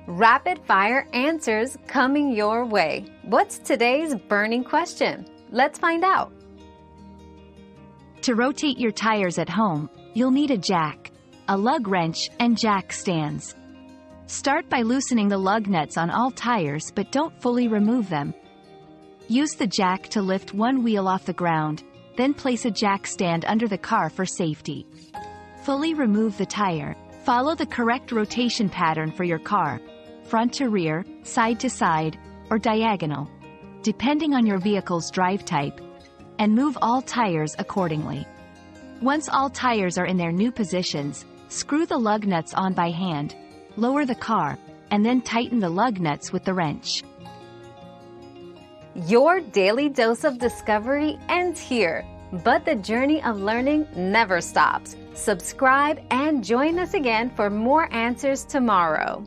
Rapid fire answers coming your way. What's today's burning question? Let's find out. To rotate your tires at home, you'll need a jack, a lug wrench, and jack stands. Start by loosening the lug nuts on all tires but don't fully remove them. Use the jack to lift one wheel off the ground, then place a jack stand under the car for safety. Fully remove the tire. Follow the correct rotation pattern for your car, front to rear, side to side, or diagonal, depending on your vehicle's drive type, and move all tires accordingly. Once all tires are in their new positions, screw the lug nuts on by hand, lower the car, and then tighten the lug nuts with the wrench. Your daily dose of discovery ends here, but the journey of learning never stops. Subscribe and join us again for more answers tomorrow.